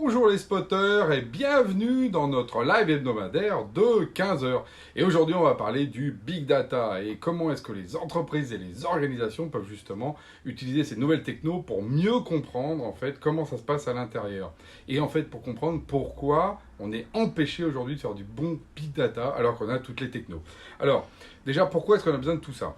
Bonjour les spotters et bienvenue dans notre live hebdomadaire de 15 heures. Et aujourd'hui, on va parler du Big Data et comment est-ce que les entreprises et les organisations peuvent justement utiliser ces nouvelles technos pour mieux comprendre en fait comment ça se passe à l'intérieur. Et en fait, pour comprendre pourquoi on est empêché aujourd'hui de faire du bon Big Data alors qu'on a toutes les technos. Alors, déjà, pourquoi est-ce qu'on a besoin de tout ça ?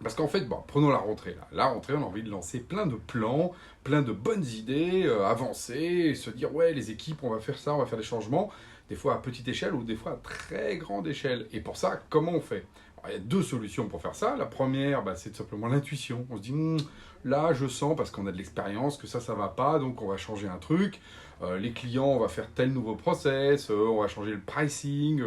Parce qu'en fait, bon, prenons la rentrée. Là. La rentrée, on a envie de lancer plein de plans, plein de bonnes idées, avancer, et se dire, ouais, les équipes, on va faire ça, on va faire des changements, des fois à petite échelle ou des fois à très grande échelle. Et pour ça, comment on fait ? Alors, il y a deux solutions pour faire ça. La première, c'est tout simplement l'intuition. On se dit, là, je sens, parce qu'on a de l'expérience, que ça va pas, donc on va changer un truc. Les clients, on va faire tel nouveau process, on va changer le pricing,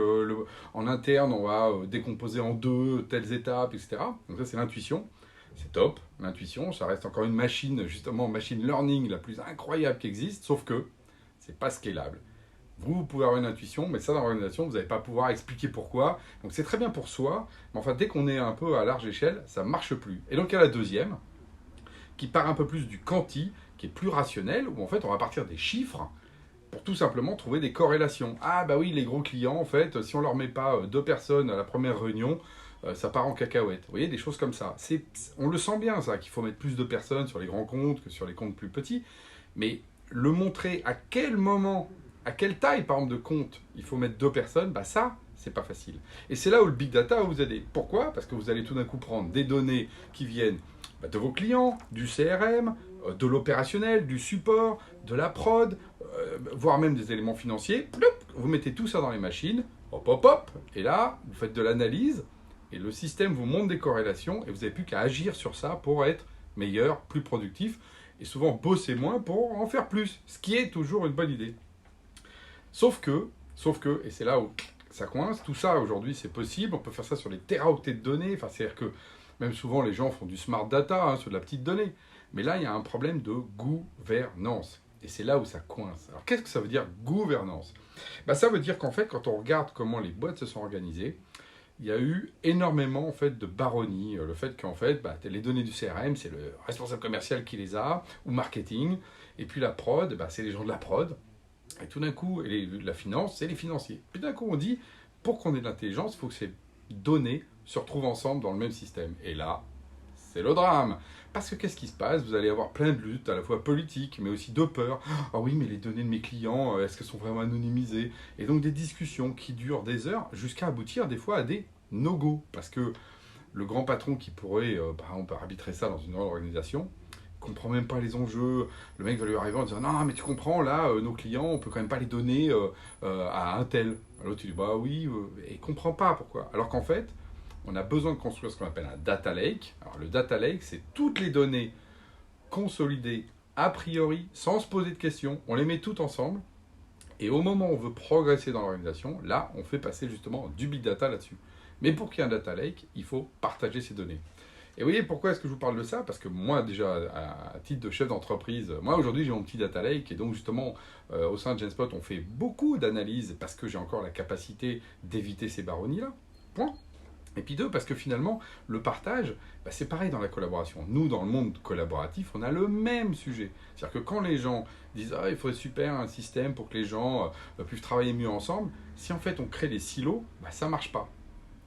en interne, on va décomposer en deux telles étapes, etc. Donc ça, c'est l'intuition. C'est top, l'intuition, ça reste encore une machine, justement, machine learning la plus incroyable qui existe, sauf que c'est pas scalable. Vous pouvez avoir une intuition, mais ça dans l'organisation, vous n'allez pas pouvoir expliquer pourquoi. Donc c'est très bien pour soi, mais enfin, dès qu'on est un peu à large échelle, ça ne marche plus. Et donc il y a la deuxième, qui part un peu plus du quanti, qui est plus rationnel, où en fait on va partir des chiffres pour tout simplement trouver des corrélations. Ah bah oui, les gros clients, en fait, si on leur met pas deux personnes à la première réunion, ça part en cacahuète. Vous voyez, des choses comme ça. On le sent bien, ça, qu'il faut mettre plus de personnes sur les grands comptes que sur les comptes plus petits, mais le montrer à quel moment, à quelle taille, par exemple, de compte il faut mettre deux personnes, bah ça, c'est pas facile. Et c'est là où le big data va vous aider. Pourquoi ? Parce que vous allez tout d'un coup prendre des données qui viennent de vos clients, du CRM, de l'opérationnel, du support, de la prod, voire même des éléments financiers. Ploup, vous mettez tout ça dans les machines, hop, hop, hop, et là, vous faites de l'analyse, et le système vous montre des corrélations, et vous n'avez plus qu'à agir sur ça pour être meilleur, plus productif, et souvent bosser moins pour en faire plus, ce qui est toujours une bonne idée. Sauf que, et c'est là où ça coince, tout ça aujourd'hui c'est possible, on peut faire ça sur les téraoctets de données, enfin c'est-à-dire que même souvent les gens font du smart data, sur de la petite donnée, mais là il y a un problème de gouvernance, et c'est là où ça coince. Alors qu'est-ce que ça veut dire gouvernance ? Ça veut dire qu'en fait quand on regarde comment les boîtes se sont organisées, il y a eu énormément en fait de baronnie, le fait qu'en fait les données du CRM c'est le responsable commercial qui les a, ou marketing, et puis la prod, c'est les gens de la prod, et tout d'un coup, la finance, c'est les financiers. Puis d'un coup, on dit, pour qu'on ait de l'intelligence, il faut que ces données se retrouvent ensemble dans le même système. Et là, c'est le drame. Parce que qu'est-ce qui se passe ? Vous allez avoir plein de luttes, à la fois politiques, mais aussi de peur. Ah oui, mais les données de mes clients, est-ce qu'elles sont vraiment anonymisées ? Et donc des discussions qui durent des heures, jusqu'à aboutir des fois à des no-go. Parce que le grand patron qui pourrait, par exemple, arbitrer ça dans une grande organisation, comprend même pas les enjeux. Le mec va lui arriver en disant non mais tu comprends là nos clients on peut quand même pas les donner à un tel. L'autre il dit bah oui et il comprend pas pourquoi. Alors qu'en fait on a besoin de construire ce qu'on appelle un data lake. Alors le data lake c'est toutes les données consolidées a priori sans se poser de questions. On les met toutes ensemble et au moment où on veut progresser dans l'organisation, là on fait passer justement du big data là-dessus. Mais pour qu'il y ait un data lake, il faut partager ces données. Et vous voyez, pourquoi est-ce que je vous parle de ça ? Parce que moi, déjà, à titre de chef d'entreprise, moi, aujourd'hui, j'ai mon petit data lake. Et donc, justement, au sein de Genspot, on fait beaucoup d'analyses parce que j'ai encore la capacité d'éviter ces baronnies-là. Point. Et puis deux, parce que finalement, le partage, c'est pareil dans la collaboration. Nous, dans le monde collaboratif, on a le même sujet. C'est-à-dire que quand les gens disent « Ah, il faudrait super un système pour que les gens puissent travailler mieux ensemble », si en fait on crée des silos, ça ne marche pas.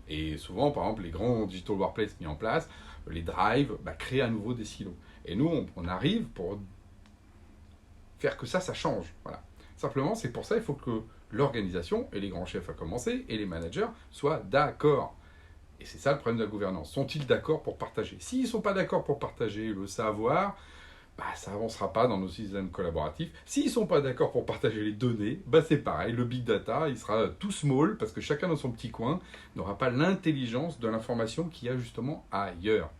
Et souvent, par exemple, les grands digital workplaces mis en place, les drives, créent à nouveau des silos. Et nous, on arrive pour faire que ça change. Voilà. Simplement, c'est pour ça qu'il faut que l'organisation, et les grands chefs à commencer, et les managers, soient d'accord. Et c'est ça le problème de la gouvernance. Sont-ils d'accord pour partager ? S'ils ne sont pas d'accord pour partager le savoir, ça n'avancera pas dans nos systèmes collaboratifs. S'ils ne sont pas d'accord pour partager les données, c'est pareil, le big data, il sera tout small, parce que chacun dans son petit coin n'aura pas l'intelligence de l'information qu'il y a justement ailleurs.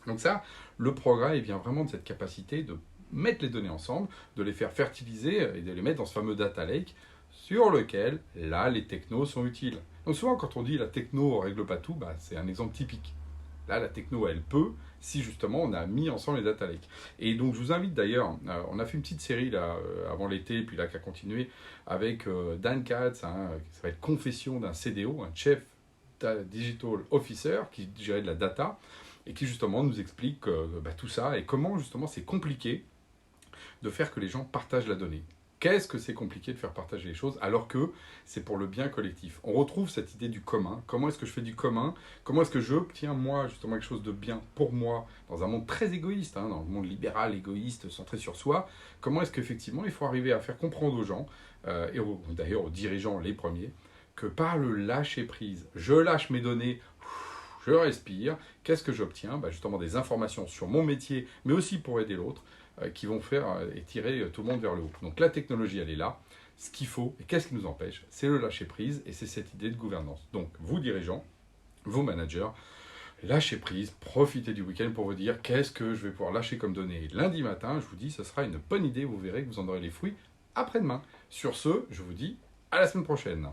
Donc ça, le progrès, il vient vraiment de cette capacité de mettre les données ensemble, de les faire fertiliser et de les mettre dans ce fameux data lake sur lequel, là, les technos sont utiles. Donc souvent, quand on dit la techno ne règle pas tout, c'est un exemple typique. Là, la techno, elle peut, si justement on a mis ensemble les data lakes. Et donc, je vous invite d'ailleurs, on a fait une petite série là, avant l'été, puis là, qui a continué, avec Dan Katz, ça va être Confession d'un CDO, un Chief Digital Officer, qui gérait de la data, et qui justement nous explique tout ça, et comment justement c'est compliqué de faire que les gens partagent la donnée. Qu'est-ce que c'est compliqué de faire partager les choses alors que c'est pour le bien collectif. On retrouve cette idée du commun. Comment est-ce que je fais du commun? Comment est-ce que j'obtiens, moi, justement, quelque chose de bien pour moi, dans un monde très égoïste, hein, dans le monde libéral, égoïste, centré sur soi? Comment est-ce qu'effectivement, il faut arriver à faire comprendre aux gens, d'ailleurs aux dirigeants les premiers, que par le lâcher-prise, je lâche mes données, je respire, qu'est-ce que j'obtiens? Justement des informations sur mon métier, mais aussi pour aider l'autre, qui vont faire et tirer tout le monde vers le haut. Donc la technologie, elle est là. Ce qu'il faut, et qu'est-ce qui nous empêche? C'est le lâcher-prise, et c'est cette idée de gouvernance. Donc vous dirigeants, vos managers, lâchez prise, profitez du week-end pour vous dire qu'est-ce que je vais pouvoir lâcher comme données lundi matin. Je vous dis, ce sera une bonne idée, vous verrez que vous en aurez les fruits après-demain. Sur ce, je vous dis à la semaine prochaine.